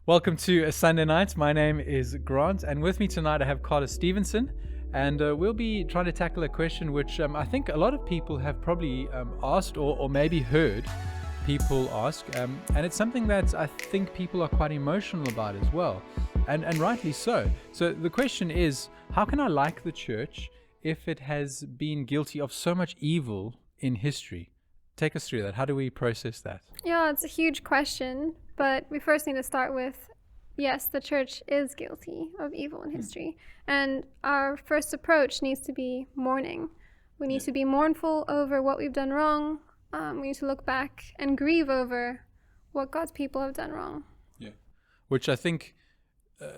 Welcome to a Sunday night. My name is Grant, and with me tonight I have Carla Stephenson, and we'll be trying to tackle a question which I think a lot of people have probably asked or maybe heard people ask, and it's something that I think people are quite emotional about as well, and rightly so. So the question is, how can I like the church if it has been guilty of so much evil in history? Take us through that. How do we process that? Yeah, it's a huge question, but we first need to start with, yes, the church is guilty of evil in history, and our first approach needs to be mourning. We need to be mournful over what we've done wrong. We need to look back and grieve over what God's people have done wrong. Yeah, which I think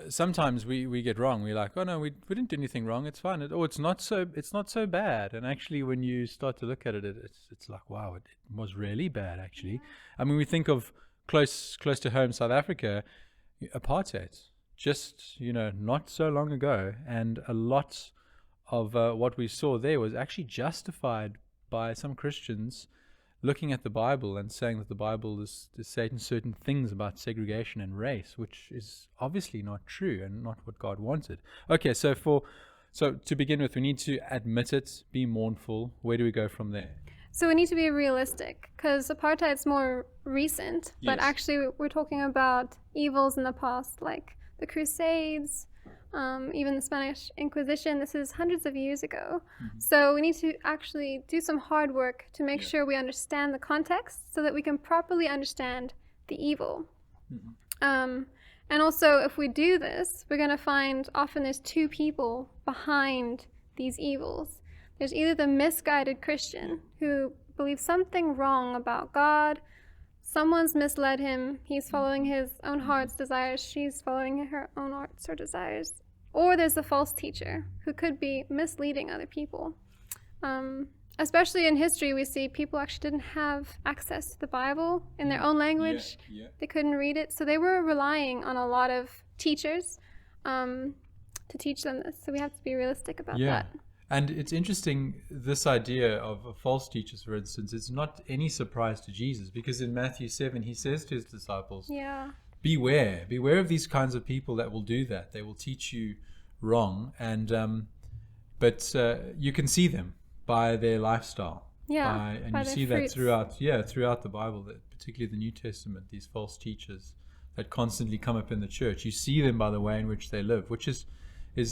sometimes we get wrong. We're like, oh no, we didn't do anything wrong. It's fine. It's not so bad. And actually, when you start to look at it, it's like, wow, it was really bad. Actually, I mean, we think of close to home, South Africa, apartheid, just not so long ago, and a lot of what we saw there was actually justified by some Christians looking at the Bible and saying that the Bible is saying certain things about segregation and race, which is obviously not true and not what God wanted. Okay, so to begin with, we need to admit it, be mournful. Where do we go from there? So we need to be realistic, because apartheid's more recent, but actually we're talking about evils in the past, like the Crusades, even the Spanish Inquisition. This is hundreds of years ago. So we need to actually do some hard work to make sure we understand the context so that we can properly understand the evil. And also, if we do this, we're going to find often there's two people behind these evils. There's either the misguided Christian who believes something wrong about God. Someone's misled him. He's following his own heart's desires. She's following her own heart's or desires. Or there's the false teacher who could be misleading other people. Especially in history, we see people actually didn't have access to the Bible in their own language. They couldn't read it. So they were relying on a lot of teachers to teach them this. So we have to be realistic about that. And it's interesting, this idea of false teachers, for instance, it's not any surprise to Jesus, because in Matthew 7, he says to his disciples, beware of these kinds of people that will do that. They will teach you wrong, and but you can see them by their lifestyle. And you see fruits. That throughout the Bible, that particularly the New Testament, these false teachers that constantly come up in the church. You see them by the way in which they live, which is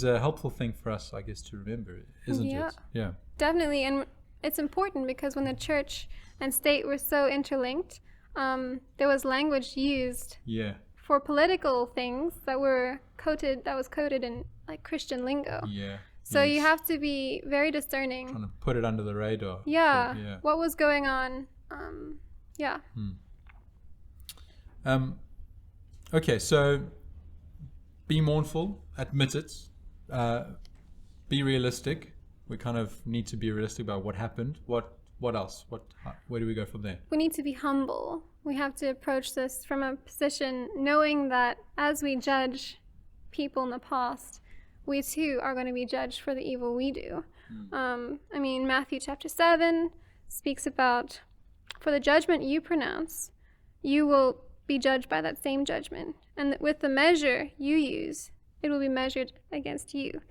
a helpful thing for us, I guess, to remember, isn't it? Yeah, definitely. And it's important because when the church and state were so interlinked, there was language used for political things that was coded in like Christian lingo. So you have to be very discerning. Trying to put it under the radar. What was going on? Okay, so be mournful, admit it. Be realistic. We kind of need to be realistic about what happened. What else? Where do we go from there? We need to be humble. We have to approach this from a position knowing that as we judge people in the past, we too are going to be judged for the evil we do. Matthew chapter 7 speaks about, for the judgment you pronounce, you will be judged by that same judgment. And with the measure you use, it will be measured against you.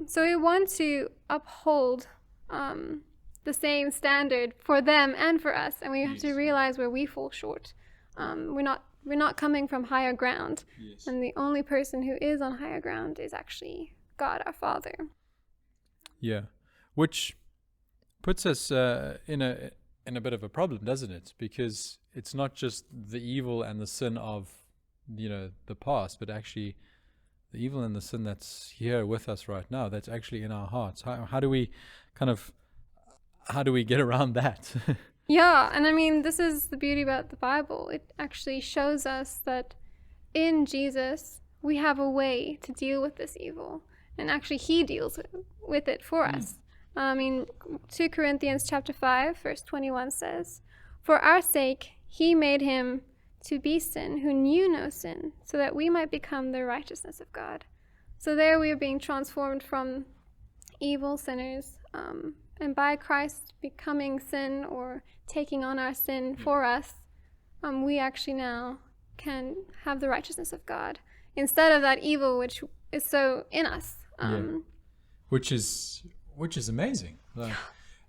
So we want to uphold the same standard for them and for us, and we have to realize where we fall short. We're not coming from higher ground, and the only person who is on higher ground is actually God, our Father. Yeah, which puts us in a bit of a problem, doesn't it? Because it's not just the evil and the sin of the past, but actually the evil and the sin that's here with us right now, that's actually in our hearts. How do we get around that? And this is the beauty about the Bible. It actually shows us that in Jesus we have a way to deal with this evil, and actually he deals with it for us. 2 Corinthians chapter 5 verse 21 says, "For our sake he made him to be sin who knew no sin, so that we might become the righteousness of God." So there we are being transformed from evil sinners, and by Christ becoming sin or taking on our sin for us, we actually now can have the righteousness of God instead of that evil which is so in us. Which is amazing. Like,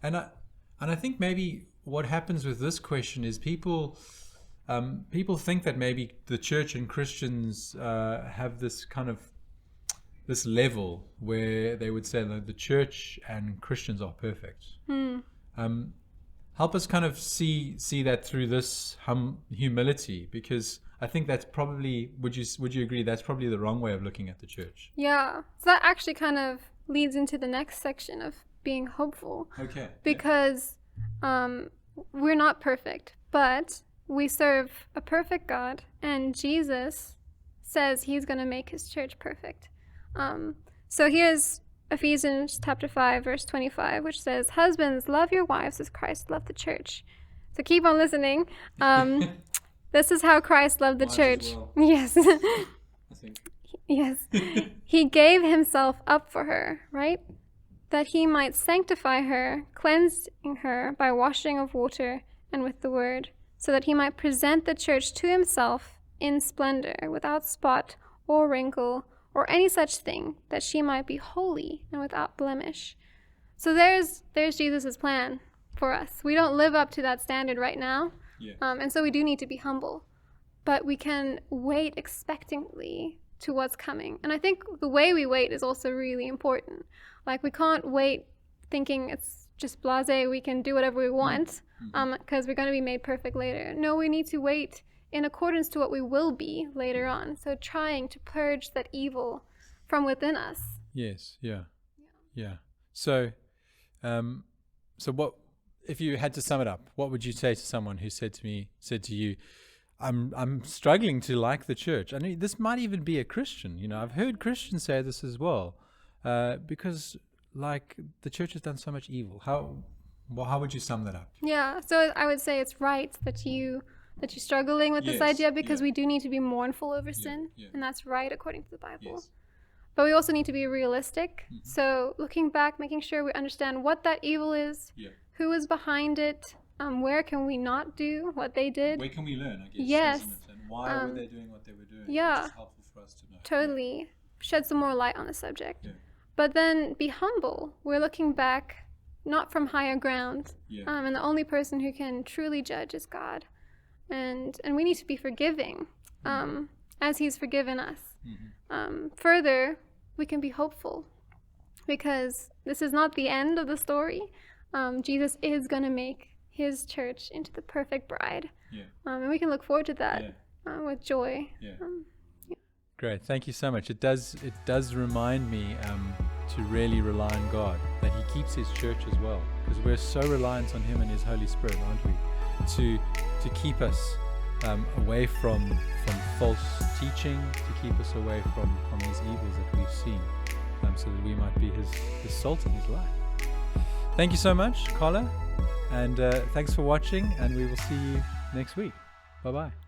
and I think maybe what happens with this question is people think that maybe the church and Christians have this kind of this level where they would say that the church and Christians are perfect. Help us kind of see that through this humility, because I think that's probably, would you agree, that's probably the wrong way of looking at the church? Yeah. So that actually kind of leads into the next section of being hopeful. Okay. Because we're not perfect, but we serve a perfect God, and Jesus says he's going to make his church perfect. So here's Ephesians chapter 5, verse 25, which says, "Husbands, love your wives as Christ loved the church." So keep on listening. This is how Christ loved the church. Well. Yes. I think. Yes. He gave himself up for her, right? That he might sanctify her, cleansing her by washing of water and with the word, so that he might present the church to himself in splendor, without spot or wrinkle or any such thing, that she might be holy and without blemish. So there's Jesus' plan for us. We don't live up to that standard right now, and so we do need to be humble. But we can wait expectantly to what's coming. And I think the way we wait is also really important. Like, we can't wait thinking it's just blasé, we can do whatever we want, because we're going to be made perfect later. No, we need to wait in accordance to what we will be later on. So trying to purge that evil from within us. Yes, yeah. So what, if you had to sum it up, what would you say to someone who said to you, I'm struggling to like the church? I mean, this might even be a Christian. You know, I've heard Christians say this as well, because like the church has done so much evil. How would you sum that up? Yeah, so I would say it's right that you're struggling with this idea, because we do need to be mournful over sin, and that's right according to the Bible. Yes. But we also need to be realistic. So looking back, making sure we understand what that evil is, who is behind it, where can we not do what they did. Where can we learn, I guess? Yes. Isn't it? And why were they doing what they were doing? Yeah. It's helpful for us to know. Totally. Shed some more light on the subject. But then be humble. We're looking back not from higher ground. And the only person who can truly judge is God. And we need to be forgiving, as he's forgiven us. Further, we can be hopeful, because this is not the end of the story. Jesus is going to make his church into the perfect bride. And we can look forward to that with joy. Great, thank you so much. It does remind me to really rely on God, that he keeps his church as well, because we're so reliant on him and his Holy Spirit, aren't we, to keep us away from false teaching, to keep us away from these evils that we've seen, so that we might be his salt in his life. Thank you so much, Carla, and thanks for watching, and we will see you next week. Bye-bye.